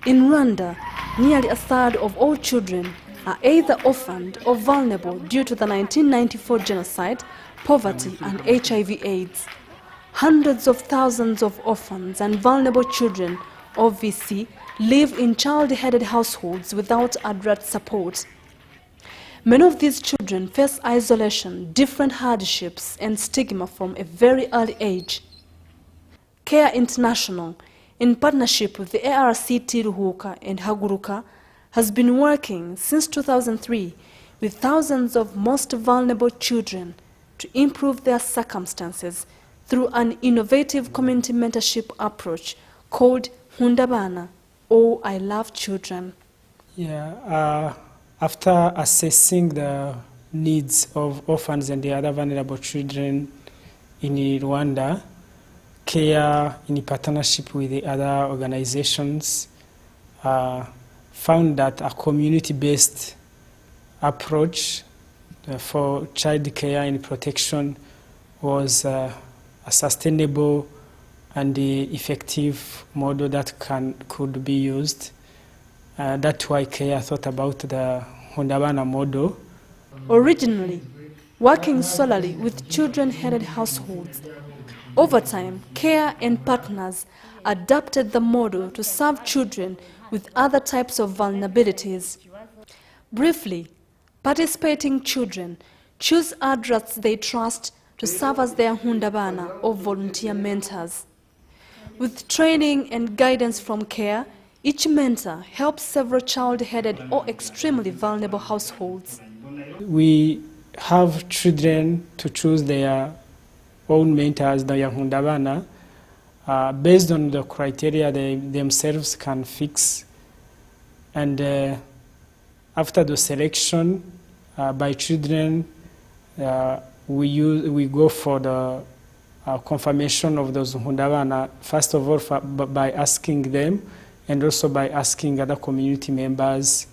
In Rwanda, nearly a third of all children are either orphaned or vulnerable due to the 1994 genocide, poverty and HIV/AIDS. Hundreds of thousands of orphans and vulnerable children, OVC, live in child-headed households without adult support. Many of these children face isolation, different hardships and stigma from a very early age. Care International, in partnership with the ARCT Ruhuka and Haguruka, has been working since 2003 with thousands of most vulnerable children to improve their circumstances through an innovative community mentorship approach called Nkundabana, or I Love Children. Yeah, after assessing the needs of orphans and the other vulnerable children in Rwanda, CARE, in partnership with the other organizations, found that a community-based approach for child care and protection was a sustainable and effective model that could be used. That's why CARE thought about the Nkundabana model. Originally, working solely with children-headed households, over time, CARE and partners adapted the model to serve children with other types of vulnerabilities. Briefly, participating children choose adults they trust to serve as their Nkundabana or volunteer mentors. With training and guidance from CARE, each mentor helps several child-headed or extremely vulnerable households. We have children to choose their own mentors, the Nkundabana, based on the criteria they themselves can fix. And after the selection by children, we go for the confirmation of those Nkundabana, first of all by asking them, and also by asking other community members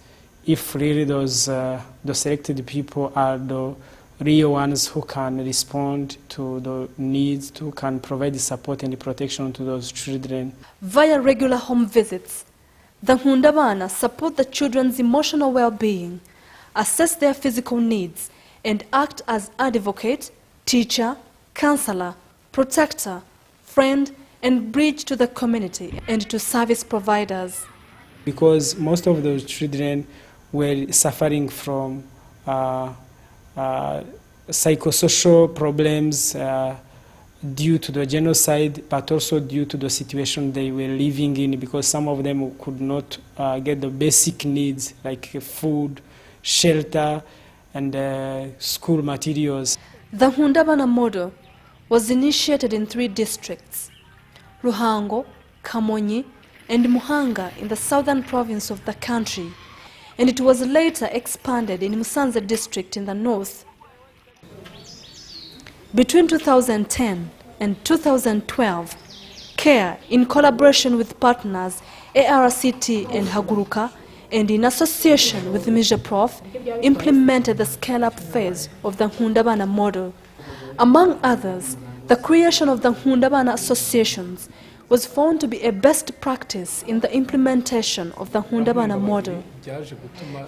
if really those the selected people are the real ones who can respond to the needs, who can provide the support and the protection to those children. Via regular home visits, the Nkundabana support the children's emotional well-being, assess their physical needs, and act as advocate, teacher, counselor, protector, friend, and bridge to the community and to service providers. Because most of those children were suffering from psychosocial problems due to the genocide, but also due to the situation they were living in, because some of them could not get the basic needs like food, shelter, and school materials. The Nkundabana model was initiated in 3 districts: Ruhango, Kamonyi, and Muhanga in the southern province of the country, and it was later expanded in Musanze district in the north. Between 2010 and 2012, CARE, in collaboration with partners ARCT and Haguruka, and in association with Mijaprof, implemented the scale-up phase of the Nkundabana model. Among others, the creation of the Nkundabana associations was found to be a best practice in the implementation of the Nkundabana model.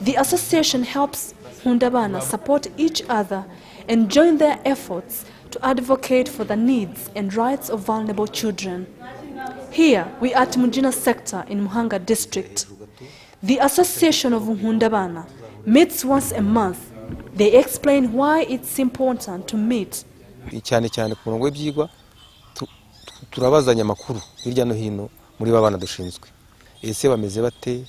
The association helps Nkundabana support each other and join their efforts to advocate for the needs and rights of vulnerable children. Here, we are at Mugina sector in Muhanga district. The association of Nkundabana meets once a month. They explain why it's important to meet. Cyane cyane ku murongo w'ibyigwa turabazanya amakuru hirya no hino muri babana dushinzwe. Ese bameze bate,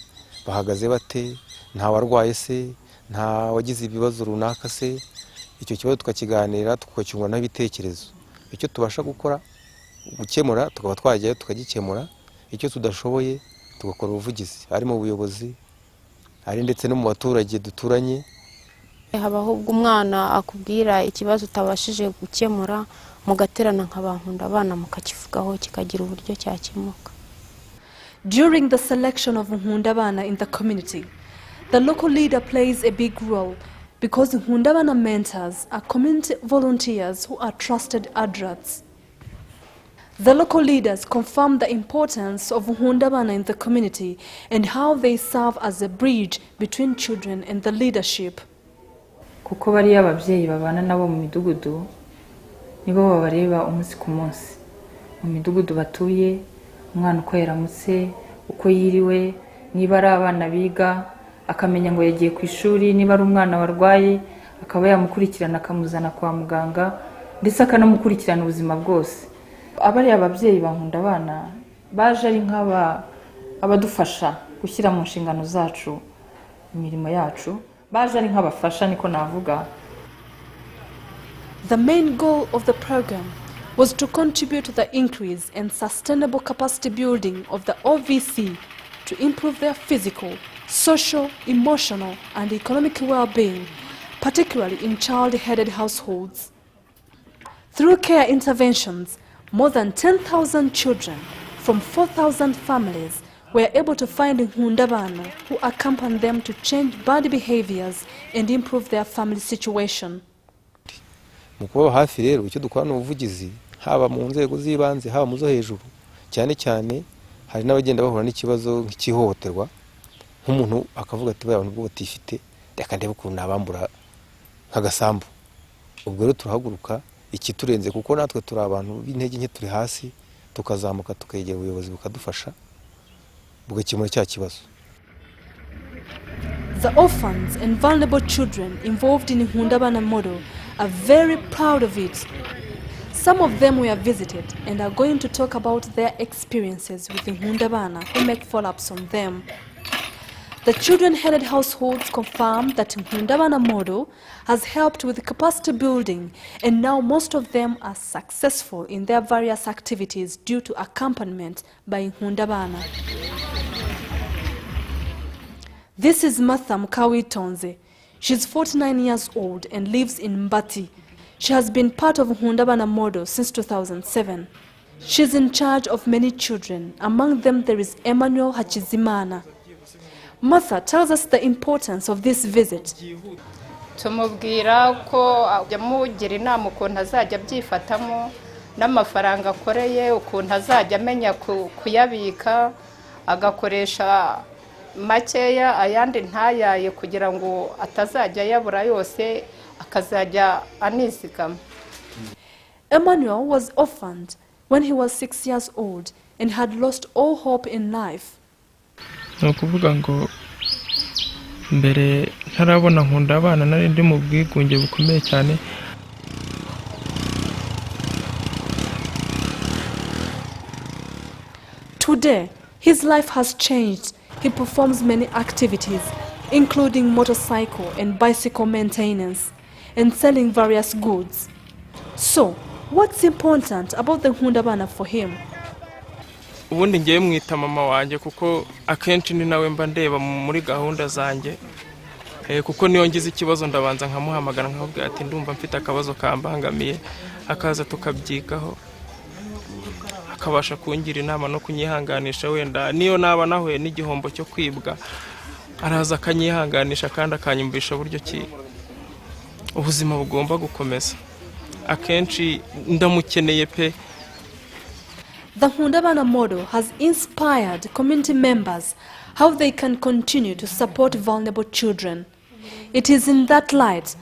bahagaze bate, nta warwaye se, nta wagize ibibazo runaka se. Icyo kibazo tukakiganira tukacyungwa n'ibitekerezo. Icyo tubasha gukora gukemura tukaba twajyayo tukagikemura. Icyo tudashoboye tugakora ubuvugizi ari mu buyobozi ari ndetse no mu baturage duturanye. Habaho umwana akubwira ikibazo utabashije gukemura mugaterana nk'abankundabana mukakivugaho kikagira uburyo cyakemuka. During the selection of Nkundabana in the community, the local leader plays a big role because Nkundabana mentors are community volunteers who are trusted adults. The local leaders confirmed the importance of Nkundabana in the community and how they serve as a bridge between children and the leadership. Kuko bari ababyeyi babana nabo mu midugudu nibo babareba umunsi ku munsi mu midugudu batuye umwana uko yaramutse uko yiriwe niba ari abana biga akamenya ngo yagiye ku ishuri niba ari umwana warwaye akaba yamukurikirana akamuzana kwa muganga ndetse akanamukurikirana ubuzima bwose. Abari ababyeyi ba Nkundabana baje ari abadufasha gushyira mu nshingano zacu imirimo yacu baje ari nk'abafasha niko navuga. The main goal of the program was to contribute to the increase and sustainable capacity building of the OVC to improve their physical, social, emotional and economic well-being, particularly in child-headed households. Through care interventions, more than 10,000 children from 4,000 families were able to find Nkundabana who accompanied them to change bad behaviors and improve their family situation. Mu kuba hafi rero icyo dukora n'ubuvugizi haba mu nzego z'ibanze haba mu zo hejuru cyane cyane hari n'abagenda bahura n'ikibazo nk'ihohoterwa nk'umuntu akavuga ati bayabona ubwo batifite reka ndebe ukuntu nabambura nk'agasambu. Ubwo rero turahaguruka iki turenze kuko natwe turi abantu b'intege nke turi hasi tukazamuka tukegera ubuyobozi bukadufasha bugakemura cya kibazo. The orphans and vulnerable children involved in Nkundabana model are very proud of it. Some of them were visited and are going to talk about their experiences with Nkundabana who make follow-ups on them. The children-headed households confirmed that Nkundabana model has helped with capacity building and now most of them are successful in their various activities due to accompaniment by Nkundabana. This is Martha Mkawitonze. She's 49 years old and lives in Mbati. She has been part of Nkundabana model since 2007. She's in charge of many children. Among them there is Emmanuel Hachizimana. Martha tells us the importance of this visit. Tumubwira ko yamugira inama ukuntu azajya abyifatamo n'amafaranga akoreye ukuntu azajya amenya kuyabika agakoresha makeya ayandi ntayaye kugira ngo atazajya yabura yose akazajya anizigama. Emmanuel was orphaned when he was 6 years old and had lost all hope in life. Nukuvuga ngo mbere ntarabona Nkundabana nari ndi mu bwigunge bukomeye cyane. Today, his life has changed. He performs many activities, including motorcycle and bicycle maintenance, and selling various goods. So, what's important about the Nkundabana for him? Ubundi ngiye mwita mama wanjye kuko akenshi ni nawe mba ndeba muri gahunda zanjye. Kuko niyo ngize ikibazo ndabanza nkamuhamagara nkabwira ati ndumva mfite akabazo kambangamiye akaza tukabyigaho akabasha kungira inama no kunyihanganisha wenda niyo naba nahuye n'igihombo cyo kwibwa araza akanyihanganisha kandi akanyumvisha buryo ki ubuzima bugomba gukomeza akenshi ndamukeneye pe. The Nkundabana model has inspired community members how they can continue to support vulnerable children. It is in that light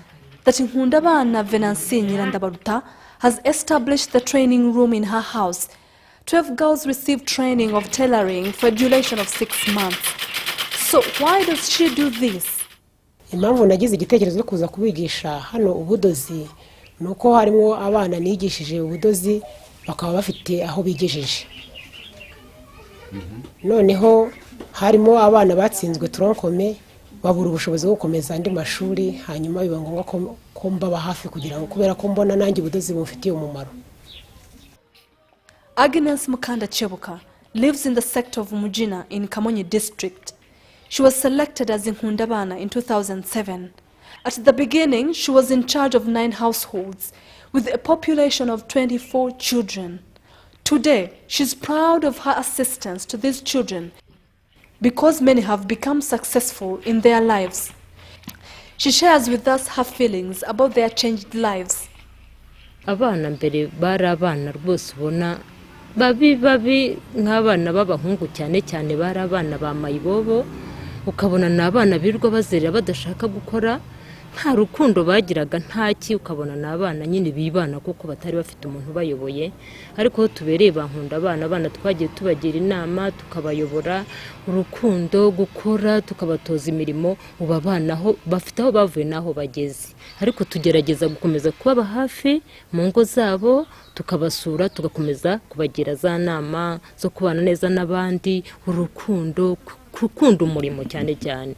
that Nkundabana Venansi Nyirandabaruta has established the training room in her house. 12 girls receive training of tailoring for a duration of 6 months. So why does she do this? Impamvu nagize igitekerezo cyo kuza kubigisha hano ubudozi nuko harimo abana nigishije ubudozi bakaba bafite aho bigejeje. Noneho harimo abana batsinzwe tronkome babura ubushobozi bwo gukomeza andi mashuri hanyuma biba ngombwa ko mbaba hafi kugira ngo kubera ko mbona nanjye ubudozi bumfitiye umumaro. Agnes Mukanda Chebuka lives in the sector of Mujina in Kamonyi district. She was selected as Nkundabana in 2007. At the beginning, she was in charge of 9 households with a population of 24 children. Today, she's proud of her assistance to these children because many have become successful in their lives. She shares with us her feelings about their changed lives. Abana mbere bari abana rwose ubona babi nk'abana b'abahungu cyane cyane bari abana ba mayibobo, ukabona ni abana birirwa bazerera badashaka gukora, nta rukundo bagiraga ntaki, ukabona ni abana nyine bibana kuko batari bafite umuntu bayoboye. Ariko aho tubereye Nkundabana, abana twagiye tubagira inama tukabayobora urukundo, gukora, tukabatoza imirimo, ubu abana aho bafite aho bavuye n'aho bageze. Ariko tugerageza gukomeza kubaba hafi mu ngo zabo, tukabasura, tugakomeza kubagira za nama zo kubana neza n'abandi, urukundo, gukunda umurimo cyane cyane.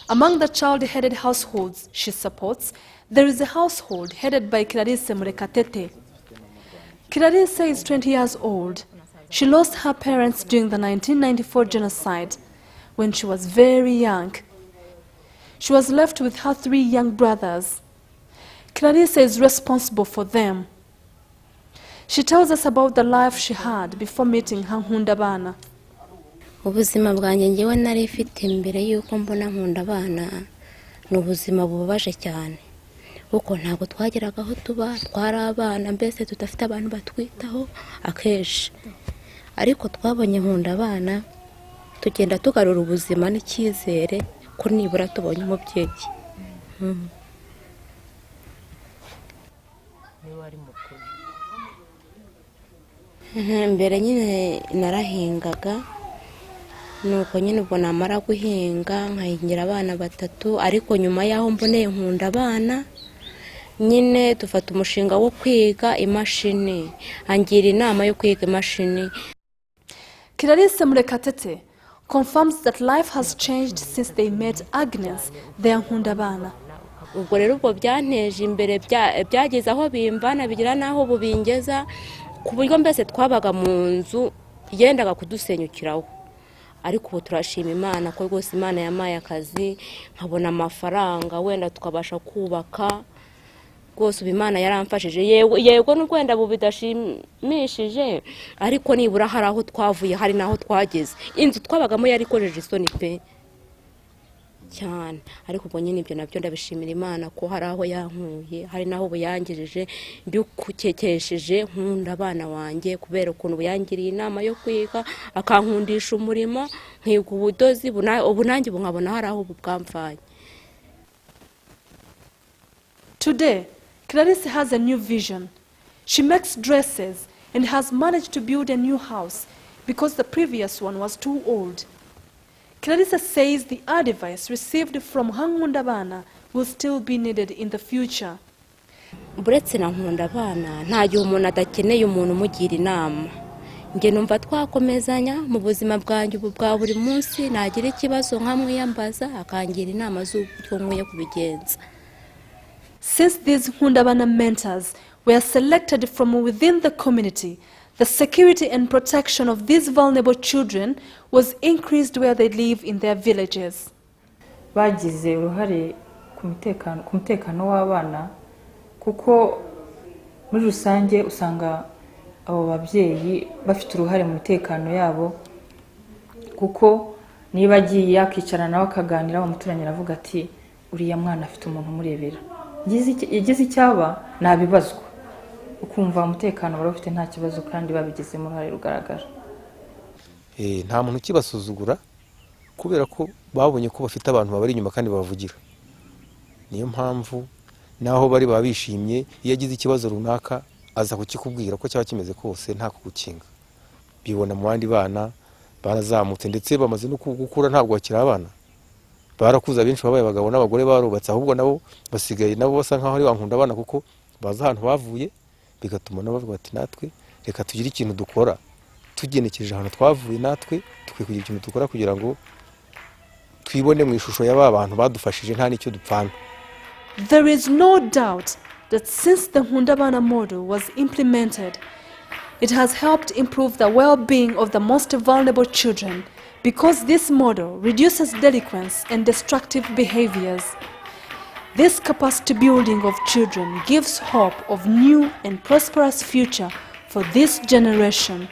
Among the child-headed households she supports, there is a household headed by Clarisse Murekatete. Clarisse is 20 years old. She lost her parents during the 1994 genocide when she was very young. She was left with her 3 young brothers. Clarisse is responsible for them. She tells us about the life she had before meeting her Nkundabana. Ubuzima bwanjye ngewe nari mfite mbere yuko mbona Nkundabana ni ubuzima bubabaje cyane, kuko ntabwo twageraga aho tuba, twari abana mbese tudafite abantu batwitaho akenshi. Ariko twabonye Nkundabana, tugenda tugarura ubuzima n'icyizere ko nibura tubonye umubyeyi. Mbere nyine narahingaga, nuko nyine ubwo namara guhinga nkahingira abana 3, ariko nyuma yaho mboneye Nkundabana nyine dufata umushinga wo kwiga imashini, angira inama yo kwiga imashini. Clarisse Murekatete confirms that life has changed since they met Agnes, their Nkundabana. Ubwo rero ubwo byanteje imbere, byageze aho bimbana bigira naho bubingeza, ku buryo mbese twabaga mu nzu yendaga kudusenyukiraho. Ariko ubu turashima Imana ko rwose Imana yamaye akazi, nkabona amafaranga, wenda tukabasha kubaka. Rwose Imana yaramfashije, yego n'urwenda bubidashimishije, ariko nibura hari aho twavuye, hari naho twageze. Inzu twabagamo yari ikojeje isoni pe cyane, ariko ubwo nyine ibyo nabyo ndabishimira Imana ko hari aho yankuye, hari naho buyangirije, mbikukekesheje Nkundabana wanjye kubera ukuntu buyangiriye inama yo kwiga, akankundisha umurimo, nkiga ubudozi, ubu nanjye nkabona hari aho bwamfanye. Today, Clarisse has a new vision. She makes dresses and has managed to build a new house because the previous one was too old. Clarisse says the advice received from Nkundabana will still be needed in the future. Buretse na Nkundabana, nta gihe umuntu adakeneye umuntu umugira inama. Nge numva twakomezanya mu buzima bwanjye bwa buri munsi, nagira ikibazo nkamwiyambaza akangira inama z'uburyo nkwiye kubigenza. Since these Nkundabana mentors were selected from within the community, the security and protection of these vulnerable children was increased where they live in their villages. Bagize uruhare ku mutekano w'abana, kuko muri rusange usanga abo babyeyi bafite uruhare mu mutekano yabo, kuko niba agiye yakicarana nawe akaganira, umuturanyi aravuga ati uriya mwana afite umuntu umurebera, yagize icyaba nabibazwa, ukumva umutekano bari bafite nta kibazo kandi babigizemo uruhare rugaragara. Nta muntu ukibasuzugura kubera ko babonye ko bafite abantu babari inyuma kandi bavugira. Niyo mpamvu naho bari babishimye, iyo agize ikibazo runaka aza kukikubwira ko cyaba kimeze kose nta kugukinga. Bibona mu bandi bana barazamutse ndetse bamaze no gukura, ntabwo bakiri abana, barakuza benshi, babaye abagabo n'abagore barubatse, ahubwo nabo basigaye nabo basa nkaho ari Nkundabana kuko baza ahantu bavuye, bigatuma nabo bavuga ati natwe reka tugire ikintu dukora, tugenekeje ahantu twavuye, natwe tukwiye kugira ikintu dukora kugira ngo twibone mu ishusho y'aba bantu badufashije nta n'icyo dupfana. There is no doubt that since the Nkundabana model was implemented, it has helped improve the well-being of the most vulnerable children, because this model reduces delinquents and destructive behaviors. This capacity building of children gives hope of new and prosperous future for this generation.